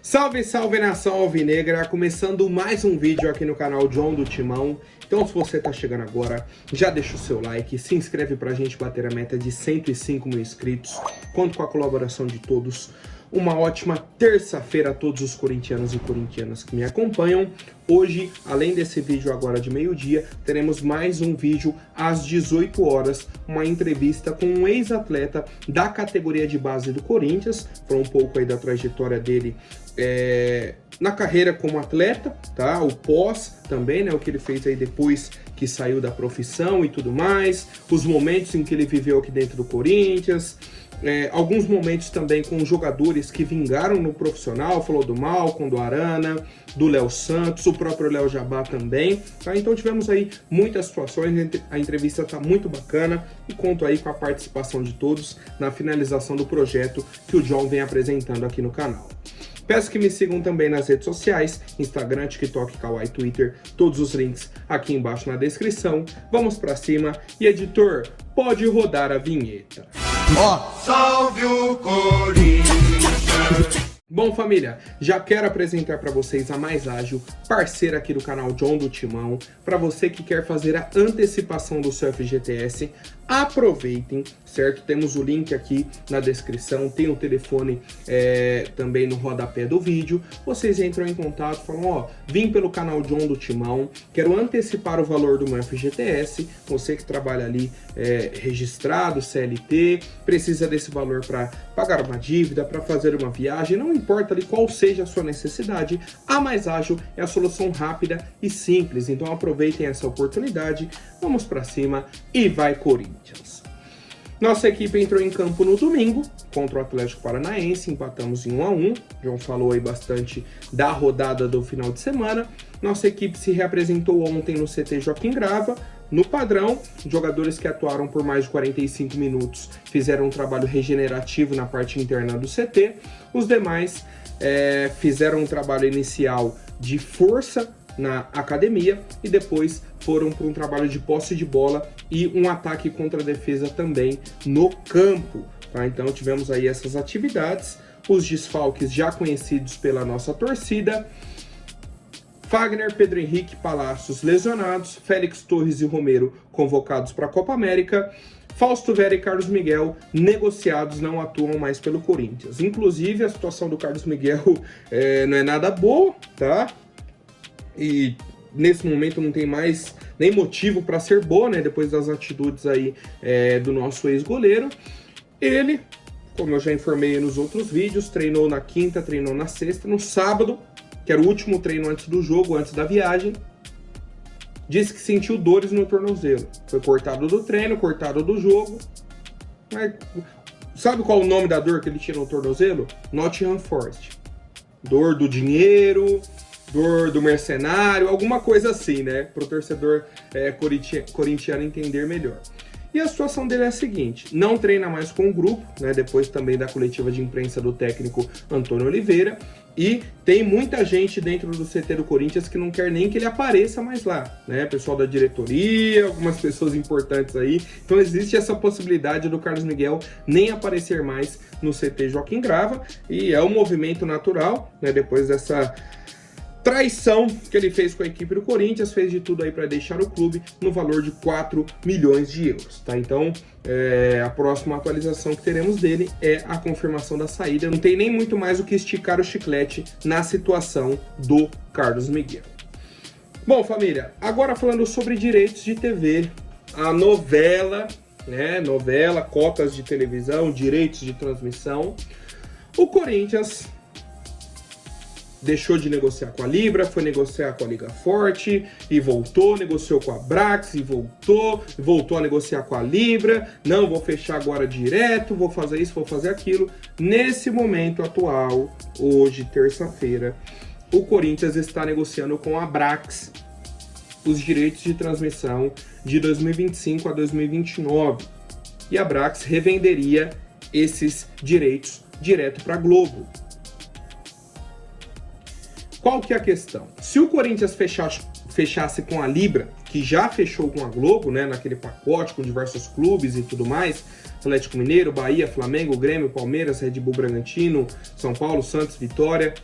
Salve, salve nação alvinegra, começando mais um vídeo aqui no canal John do Timão. Então se você tá chegando agora, já deixa o seu like, se inscreve pra gente bater a meta de 105 mil inscritos. Conto com a colaboração de todos. Uma ótima terça-feira a todos os corintianos e corintianas que me acompanham. Hoje, além desse vídeo agora de meio-dia, teremos mais um vídeo às 18 horas, uma entrevista com um ex-atleta da categoria de base do Corinthians. Falou um pouco aí da trajetória dele na carreira como atleta, tá? O pós também, né? O que ele fez aí depois que saiu da profissão e tudo mais. Os momentos em que ele viveu aqui dentro do Corinthians. Alguns momentos também com jogadores que vingaram no profissional, falou do Malcom, do Arana, do Léo Santos, o próprio Léo Jabá também, tá? Então tivemos aí muitas situações, a entrevista tá muito bacana e conto aí com a participação de todos na finalização do projeto que o John vem apresentando aqui no canal. Peço que me sigam também nas redes sociais, Instagram, TikTok, Kawaii, Twitter, todos os links aqui embaixo na descrição. Vamos pra cima e editor, pode rodar a vinheta. Salve o Corinthians! Bom, família, já quero apresentar para vocês a Mais Ágil, parceira aqui do canal John do Timão. Para você que quer fazer a antecipação do seu FGTS, aproveitem, certo? Temos o link aqui na descrição, tem o telefone também no rodapé do vídeo. Vocês entram em contato, falam, ó, vim pelo canal John do Timão, quero antecipar o valor do meu FGTS. Você que trabalha ali registrado, CLT, precisa desse valor para pagar uma dívida, para fazer uma viagem, não importa ali qual seja a sua necessidade, a Mais Ágil é a solução rápida e simples. Então aproveitem essa oportunidade, vamos para cima e vai Corinthians! Nossa equipe entrou em campo no domingo contra o Atlético Paranaense, empatamos em 1-1. João falou aí bastante da rodada do final de semana. Nossa equipe se reapresentou ontem no CT Joaquim Grava. No padrão, jogadores que atuaram por mais de 45 minutos fizeram um trabalho regenerativo na parte interna do CT. Os demais fizeram um trabalho inicial de força na academia e depois foram para um trabalho de posse de bola e um ataque contra a defesa também no campo, tá? Então tivemos aí essas atividades, os desfalques já conhecidos pela nossa torcida: Fagner, Pedro Henrique, Palácios lesionados, Félix Torres e Romero convocados para a Copa América, Fausto Vera e Carlos Miguel negociados, não atuam mais pelo Corinthians. Inclusive a situação do Carlos Miguel não é nada boa, tá? E nesse momento não tem mais nem motivo para ser boa, né? Depois das atitudes aí do nosso ex-goleiro. Ele, como eu já informei nos outros vídeos, treinou na quinta, treinou na sexta, no sábado, que era o último treino antes do jogo, antes da viagem, disse que sentiu dores no tornozelo. Foi cortado do treino, cortado do jogo. Mas sabe qual o nome da dor que ele tinha no tornozelo? Nottingham Forest. Dor do dinheiro, dor do mercenário, alguma coisa assim, né? Para o torcedor corintiano entender melhor. E a situação dele é a seguinte: não treina mais com o grupo, né? Depois também da coletiva de imprensa do técnico Antônio Oliveira. E tem muita gente dentro do CT do Corinthians que não quer nem que ele apareça mais lá, né? Pessoal da diretoria, algumas pessoas importantes aí. Então existe essa possibilidade do Carlos Miguel nem aparecer mais no CT Joaquim Grava. E é um movimento natural, né? Depois dessa traição que ele fez com a equipe do Corinthians, fez de tudo aí para deixar o clube no valor de 4 milhões de euros, tá? Então, a próxima atualização que teremos dele é a confirmação da saída. Não tem nem muito mais o que esticar o chiclete na situação do Carlos Miguel. Bom, família, agora falando sobre direitos de TV, a novela, né? Novela, cotas de televisão, direitos de transmissão. O Corinthians deixou de negociar com a Libra, foi negociar com a Liga Forte e voltou, negociou com a Brax e voltou a negociar com a Libra. Não, vou fechar agora direto, vou fazer isso, vou fazer aquilo. Nesse momento atual, hoje, terça-feira, o Corinthians está negociando com a Brax os direitos de transmissão de 2025 a 2029. E a Brax revenderia esses direitos direto para a Globo. Qual que é a questão? Se o Corinthians fechasse com a Libra, que já fechou com a Globo, né, naquele pacote com diversos clubes e tudo mais, Atlético Mineiro, Bahia, Flamengo, Grêmio, Palmeiras, Red Bull Bragantino, São Paulo, Santos, Vitória,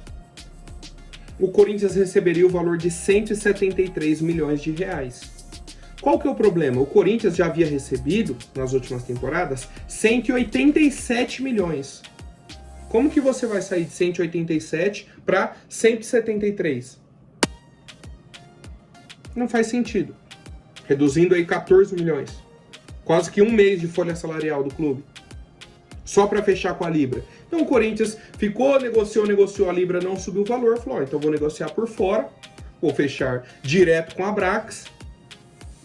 o Corinthians receberia o valor de 173 milhões de reais. Qual que é o problema? O Corinthians já havia recebido, nas últimas temporadas, 187 milhões. Como que você vai sair de 187 para 173? Não faz sentido. Reduzindo aí 14 milhões. Quase que um mês de folha salarial do clube. Só para fechar com a Libra. Então o Corinthians ficou, negociou, a Libra não subiu o valor. Falou, então vou negociar por fora, vou fechar direto com a Brax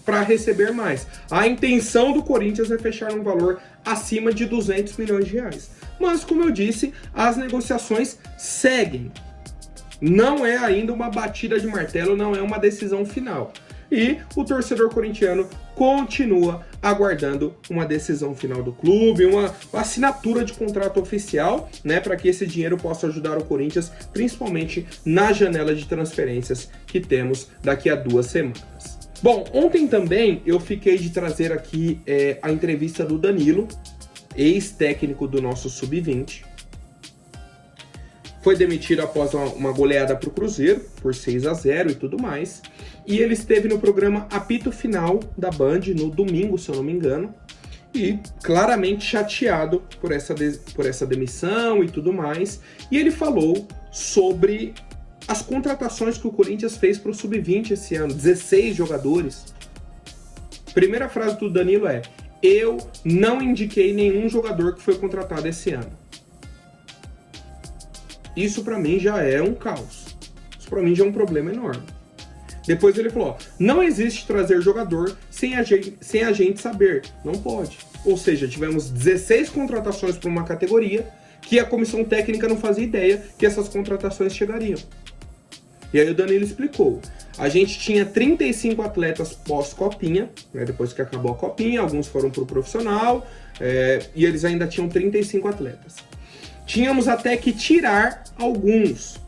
para receber mais. A intenção do Corinthians é fechar um valor acima de 200 milhões de reais. Mas, como eu disse, as negociações seguem. Não é ainda uma batida de martelo, não é uma decisão final. E o torcedor corintiano continua aguardando uma decisão final do clube, uma assinatura de contrato oficial, né, para que esse dinheiro possa ajudar o Corinthians, principalmente na janela de transferências que temos daqui a 2 semanas. Bom, ontem também eu fiquei de trazer aqui a entrevista do Danilo, ex-técnico do nosso Sub-20. Foi demitido após uma goleada para o Cruzeiro, por 6-0 e tudo mais. E ele esteve no programa Apito Final da Band, no domingo, se eu não me engano. E claramente chateado por essa demissão e tudo mais. E ele falou sobre as contratações que o Corinthians fez para o Sub-20 esse ano. 16 jogadores. Primeira frase do Danilo é: eu não indiquei nenhum jogador que foi contratado esse ano. Isso para mim já é um caos. Isso para mim já é um problema enorme. Depois ele falou, não existe trazer jogador sem a gente saber. Não pode. Ou seja, tivemos 16 contratações para uma categoria que a comissão técnica não fazia ideia que essas contratações chegariam. E aí o Danilo explicou. A gente tinha 35 atletas pós-copinha, né, depois que acabou a copinha, alguns foram para o profissional, e eles ainda tinham 35 atletas. Tínhamos até que tirar alguns.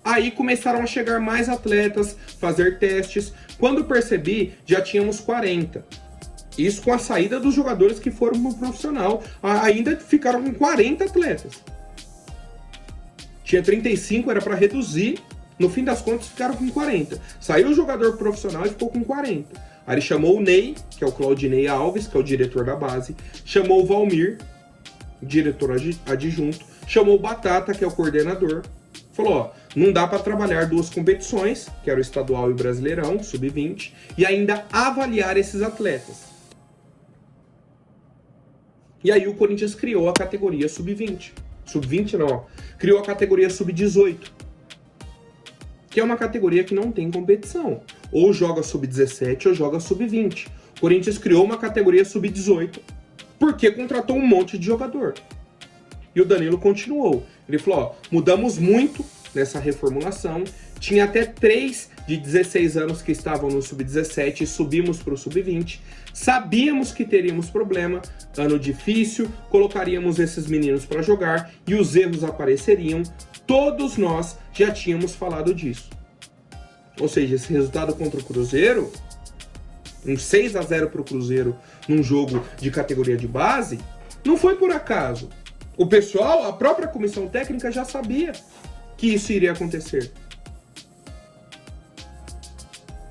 Aí começaram a chegar mais atletas, fazer testes. Quando percebi, já tínhamos 40. Isso com a saída dos jogadores que foram pro profissional. Ainda ficaram com 40 atletas. Tinha 35, era para reduzir. No fim das contas, ficaram com 40. Saiu o jogador profissional e ficou com 40. Aí ele chamou o Ney, que é o Claudinei Alves, que é o diretor da base. Chamou o Valmir, diretor adjunto. Chamou o Batata, que é o coordenador. Falou, ó, não dá para trabalhar 2 competições, que era o estadual e o Brasileirão, Sub-20, e ainda avaliar esses atletas. E aí o Corinthians criou a categoria Sub-20. Sub-20 não, ó. Criou a categoria Sub-18, que é uma categoria que não tem competição. Ou joga Sub-17 ou joga Sub-20. O Corinthians criou uma categoria Sub-18 porque contratou um monte de jogador. E o Danilo continuou. Ele falou, ó, mudamos muito nessa reformulação. Tinha até 3 de 16 anos que estavam no Sub-17 e subimos para o Sub-20. Sabíamos que teríamos problema, ano difícil, colocaríamos esses meninos para jogar e os erros apareceriam. Todos nós já tínhamos falado disso. Ou seja, esse resultado contra o Cruzeiro, um 6-0 para o Cruzeiro num jogo de categoria de base, não foi por acaso. O pessoal, a própria comissão técnica já sabia que isso iria acontecer.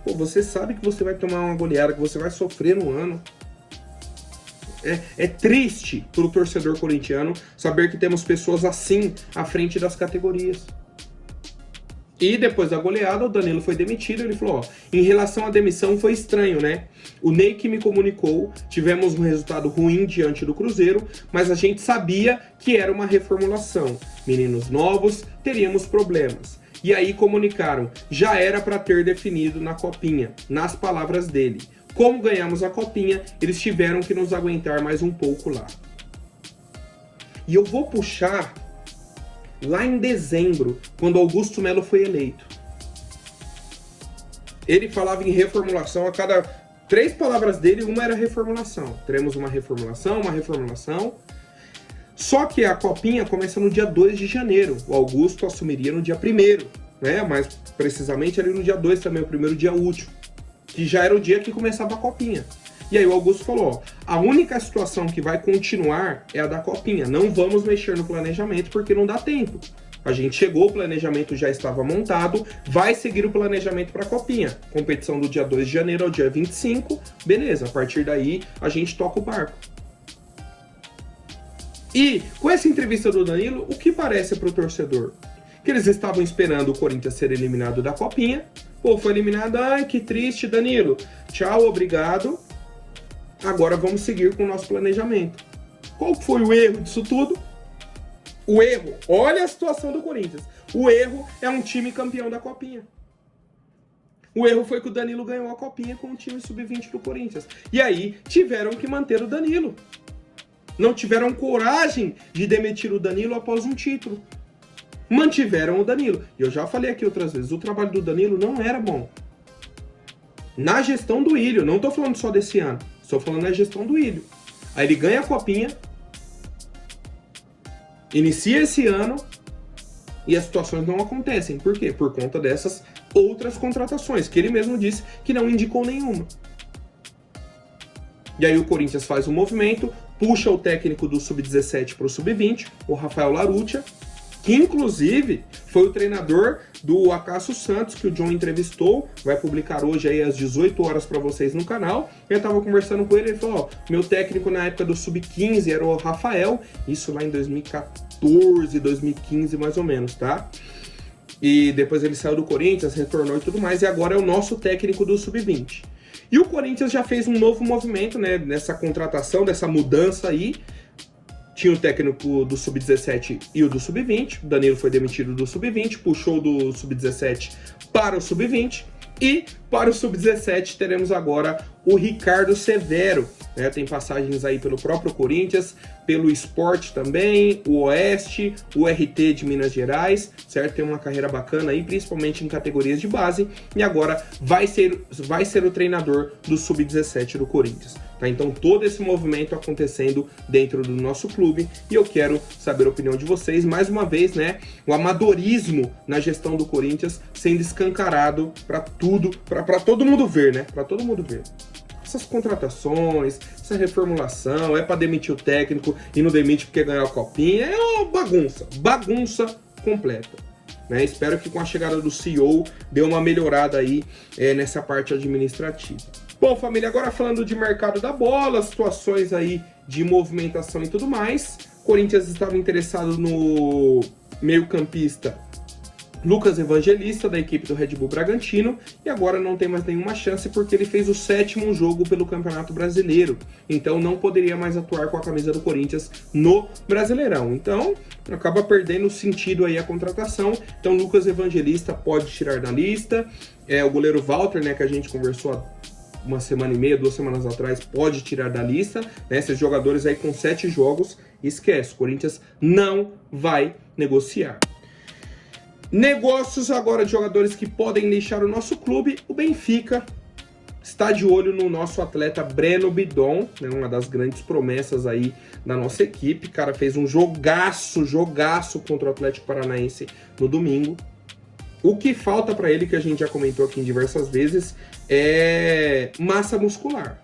Pô, você sabe que você vai tomar uma goleada, que você vai sofrer no ano. É triste para o torcedor corintiano saber que temos pessoas assim à frente das categorias. E depois da goleada, o Danilo foi demitido. Ele falou, ó, em relação à demissão foi estranho, né? O Ney que me comunicou, tivemos um resultado ruim diante do Cruzeiro, mas a gente sabia que era uma reformulação. Meninos novos, teríamos problemas. E aí comunicaram, já era para ter definido na copinha, nas palavras dele. Como ganhamos a copinha, eles tiveram que nos aguentar mais um pouco lá. E eu vou puxar lá em dezembro, quando Augusto Melo foi eleito. Ele falava em reformulação, a cada 3 palavras dele, uma era reformulação. Teremos uma reformulação. Só que a copinha começa no dia 2 de janeiro. O Augusto assumiria no dia 1º, né? Mais precisamente ali no dia 2 também, o primeiro dia útil, que já era o dia que começava a copinha. E aí o Augusto falou, ó, a única situação que vai continuar é a da copinha. Não vamos mexer no planejamento porque não dá tempo. A gente chegou, o planejamento já estava montado, vai seguir o planejamento para a Copinha. Competição do dia 2 de janeiro ao dia 25, beleza, a partir daí a gente toca o barco. E com essa entrevista do Danilo, o que parece para o torcedor? Que eles estavam esperando o Corinthians ser eliminado da Copinha. Pô, foi eliminado, ai que triste, Danilo. Tchau, obrigado. Agora vamos seguir com o nosso planejamento. Qual foi o erro disso tudo? O erro, olha a situação do Corinthians. O erro é um time campeão da Copinha. O erro foi que o Danilo ganhou a Copinha com o time sub-20 do Corinthians. E aí tiveram que manter o Danilo. Não tiveram coragem de demitir o Danilo após um título. Mantiveram o Danilo. E eu já falei aqui outras vezes, o trabalho do Danilo não era bom. Na gestão do Ilho, não estou falando só desse ano, estou falando na gestão do Ilho. Aí ele ganha a Copinha, inicia esse ano e as situações não acontecem. Por quê? Por conta dessas outras contratações, que ele mesmo disse que não indicou nenhuma. E aí o Corinthians faz um movimento, puxa o técnico do Sub-17 para o Sub-20, o Rafael Larutia, que inclusive foi o treinador do Acácio Santos, que o John entrevistou, vai publicar hoje aí às 18 horas para vocês no canal. Eu estava conversando com ele, ele falou, ó, meu técnico na época do Sub-15 era o Rafael, isso lá em 2014, 2015 mais ou menos, tá? E depois ele saiu do Corinthians, retornou e tudo mais, e agora é o nosso técnico do Sub-20. E o Corinthians já fez um novo movimento, né, nessa contratação, dessa mudança aí. Tinha o técnico do Sub-17 e o do Sub-20. O Danilo foi demitido do Sub-20, puxou do Sub-17 para o Sub-20. E para o Sub-17 teremos agora o Ricardo Severo. Né? Tem passagens aí pelo próprio Corinthians, pelo Sport também, o Oeste, o RT de Minas Gerais, certo? Tem uma carreira bacana aí, principalmente em categorias de base. E agora vai ser o treinador do Sub-17 do Corinthians. Tá? Então todo esse movimento acontecendo dentro do nosso clube e eu quero saber a opinião de vocês. Mais uma vez, né, o amadorismo na gestão do Corinthians sendo escancarado para tudo, para todo mundo ver, né? Para todo mundo ver. Essas contratações, essa reformulação, é para demitir o técnico e não demite porque ganhou a Copinha, é uma bagunça completa. Né? Espero que com a chegada do CEO dê uma melhorada aí nessa parte administrativa. Bom, família, agora falando de mercado da bola, situações aí de movimentação e tudo mais. Corinthians estava interessado no meio-campista Lucas Evangelista, da equipe do Red Bull Bragantino, e agora não tem mais nenhuma chance porque ele fez o 7º jogo pelo Campeonato Brasileiro, então não poderia mais atuar com a camisa do Corinthians no Brasileirão. Então, acaba perdendo sentido aí a contratação. Então, Lucas Evangelista pode tirar da lista. O goleiro Walter, né, que a gente conversou há uma semana e meia, 2 semanas atrás, pode tirar da lista, né? Esses jogadores aí com 7 jogos, esquece, o Corinthians não vai negociar. Negócios agora de jogadores que podem deixar o nosso clube. O Benfica está de olho no nosso atleta Breno Bidon, né, uma das grandes promessas aí da nossa equipe. O cara fez um jogaço contra o Atlético Paranaense no domingo. O que falta para ele, que a gente já comentou aqui em diversas vezes, é massa muscular.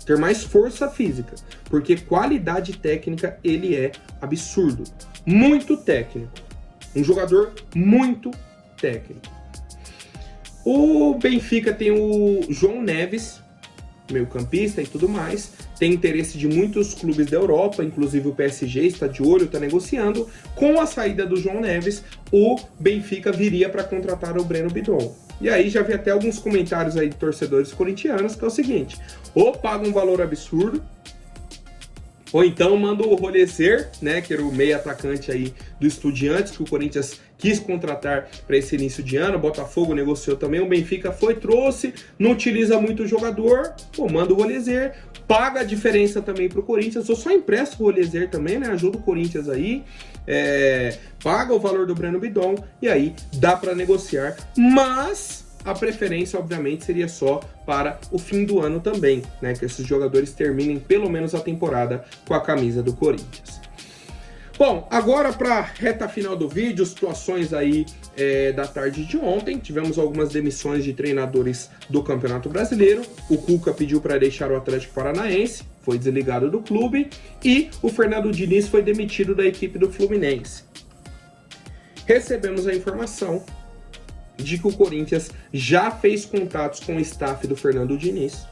Ter mais força física, porque qualidade técnica ele é absurdo. Muito técnico. Um jogador muito técnico. O Benfica tem o João Neves, meio-campista e tudo mais. Tem interesse de muitos clubes da Europa, inclusive o PSG está de olho, está negociando. Com a saída do João Neves, o Benfica viria para contratar o Breno Bidon. E aí já vi até alguns comentários aí de torcedores corintianos, que é o seguinte: ou paga um valor absurdo, ou então manda o Rollezer, né, que era o meio atacante aí do Estudiantes, que o Corinthians quis contratar para esse início de ano. O Botafogo negociou também, o Benfica trouxe, não utiliza muito o jogador, pô, manda o Rollezer, paga a diferença também para o Corinthians, ou só empresta o Rollezer também, né, ajuda o Corinthians aí, paga o valor do Breno Bidon, e aí dá para negociar, mas a preferência, obviamente, seria só para o fim do ano também, né? Que esses jogadores terminem pelo menos a temporada com a camisa do Corinthians. Bom, agora para a reta final do vídeo, situações aí da tarde de ontem. Tivemos algumas demissões de treinadores do Campeonato Brasileiro. O Cuca pediu para deixar o Atlético Paranaense, foi desligado do clube. E o Fernando Diniz foi demitido da equipe do Fluminense. recebemos a informação de que o Corinthians já fez contatos com o staff do Fernando Diniz.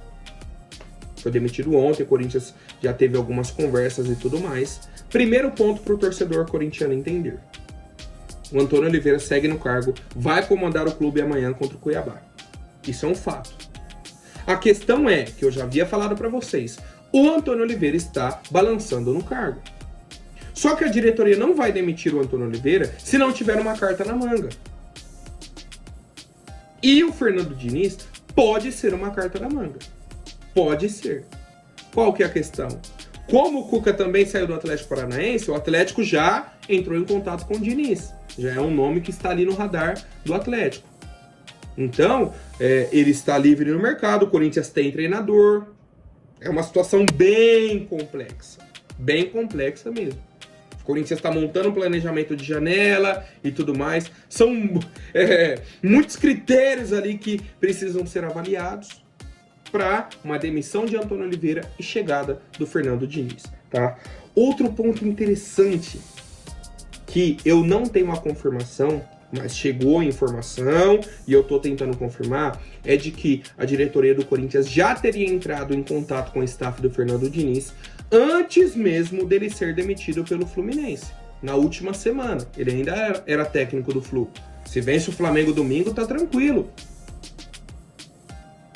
Foi demitido ontem, o Corinthians já teve algumas conversas e tudo mais. Primeiro ponto para o torcedor corintiano entender. O Antônio Oliveira segue no cargo, vai comandar o clube amanhã contra o Cuiabá. Isso é um fato. A questão é, que eu já havia falado para vocês, o Antônio Oliveira está balançando no cargo. Só que a diretoria não vai demitir o Antônio Oliveira se não tiver uma carta na manga. E o Fernando Diniz pode ser uma carta na manga. Pode ser. Qual que é a questão? Como o Cuca também saiu do Atlético Paranaense, o Atlético já entrou em contato com o Diniz. Já é um nome que está ali no radar do Atlético. Então, ele está livre no mercado, o Corinthians tem treinador. É uma situação bem complexa. Bem complexa mesmo. O Corinthians está montando um planejamento de janela e tudo mais. São muitos critérios ali que precisam ser avaliados para uma demissão de Antônio Oliveira e chegada do Fernando Diniz, tá? Outro ponto interessante que eu não tenho a confirmação, mas chegou a informação e eu tô tentando confirmar, é de que a diretoria do Corinthians já teria entrado em contato com o staff do Fernando Diniz antes mesmo dele ser demitido pelo Fluminense. Na última semana, ele ainda era técnico do Flu. Se vence o Flamengo domingo, tá tranquilo.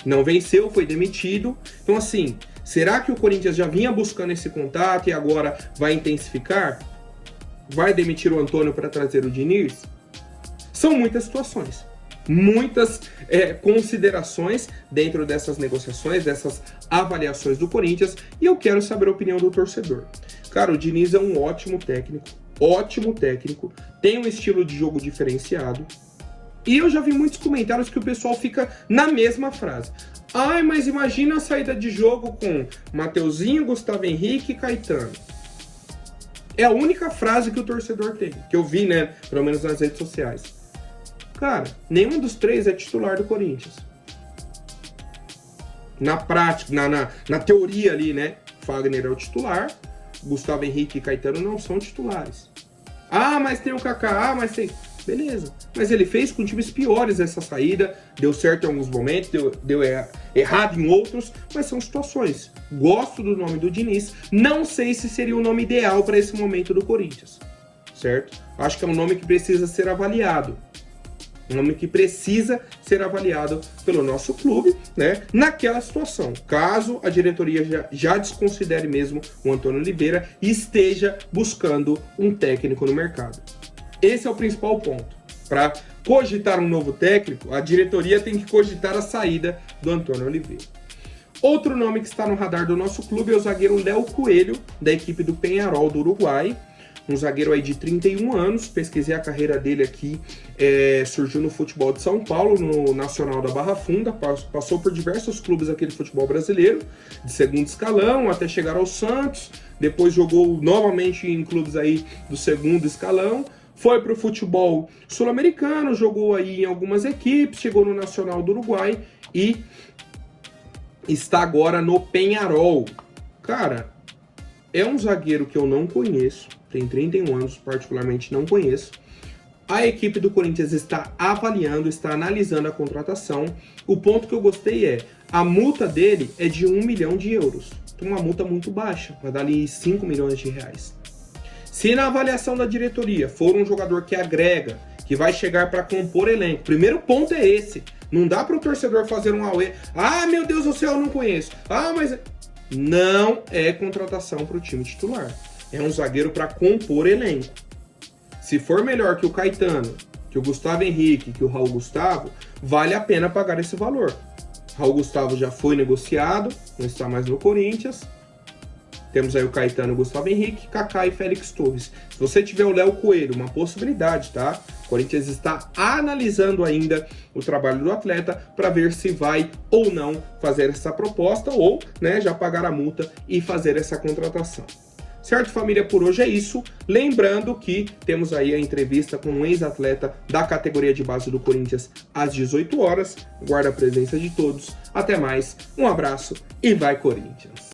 Não venceu, foi demitido. Então assim, será que o Corinthians já vinha buscando esse contato e agora vai intensificar? Vai demitir o Antônio para trazer o Diniz? São muitas situações, muitas considerações dentro dessas negociações, dessas avaliações do Corinthians, e eu quero saber a opinião do torcedor. Cara, o Diniz é um ótimo técnico, tem um estilo de jogo diferenciado, e eu já vi muitos comentários que o pessoal fica na mesma frase. Ai, mas imagina a saída de jogo com Mateuzinho, Gustavo Henrique e Caetano. É a única frase que o torcedor tem, que eu vi, né, pelo menos nas redes sociais. Cara, nenhum dos três é titular do Corinthians. Na prática, na teoria ali, né, Fagner é o titular, Gustavo Henrique e Caetano não são titulares. Ah, mas tem o Kaká, mas tem... Beleza, mas ele fez com times piores essa saída, deu certo em alguns momentos, deu errado em outros, mas são situações. Gosto do nome do Diniz, não sei se seria o nome ideal para esse momento do Corinthians, certo? Acho que é um nome que precisa ser avaliado, um nome que precisa ser avaliado pelo nosso clube, né? Naquela situação, caso a diretoria já desconsidere mesmo o Antônio Oliveira e esteja buscando um técnico no mercado. Esse é o principal ponto. Para cogitar um novo técnico, a diretoria tem que cogitar a saída do Antônio Oliveira. Outro nome que está no radar do nosso clube é o zagueiro Léo Coelho, da equipe do Peñarol do Uruguai. Um zagueiro aí de 31 anos, pesquisei a carreira dele aqui, surgiu no futebol de São Paulo, no Nacional da Barra Funda, passou por diversos clubes aqui do futebol brasileiro, de segundo escalão até chegar ao Santos, depois jogou novamente em clubes aí do segundo escalão, foi para o futebol sul-americano, jogou aí em algumas equipes, chegou no Nacional do Uruguai e está agora no Peñarol. Cara, é um zagueiro que eu não conheço, tem 31 anos, particularmente não conheço. A equipe do Corinthians está avaliando, está analisando a contratação. O ponto que eu gostei é, a multa dele é de 1 milhão de euros. Então uma multa muito baixa, vai dar ali 5 milhões de reais. Se na avaliação da diretoria for um jogador que agrega, que vai chegar para compor elenco, primeiro ponto é esse. Não dá para o torcedor fazer um auê. Ah, meu Deus do céu, eu não conheço. Ah, mas... Não é contratação para o time titular. É um zagueiro para compor elenco. Se for melhor que o Caetano, que o Gustavo Henrique, que o Raul Gustavo, vale a pena pagar esse valor. Raul Gustavo já foi negociado, não está mais no Corinthians. Temos aí o Caetano, o Gustavo Henrique, Kaká e Félix Torres. Se você tiver o Léo Coelho, uma possibilidade, tá? O Corinthians está analisando ainda o trabalho do atleta para ver se vai ou não fazer essa proposta ou, né, já pagar a multa e fazer essa contratação. Certo, família? Por hoje é isso. Lembrando que temos aí a entrevista com um ex-atleta da categoria de base do Corinthians às 18 horas. Guarda a presença de todos. Até mais, um abraço e vai Corinthians!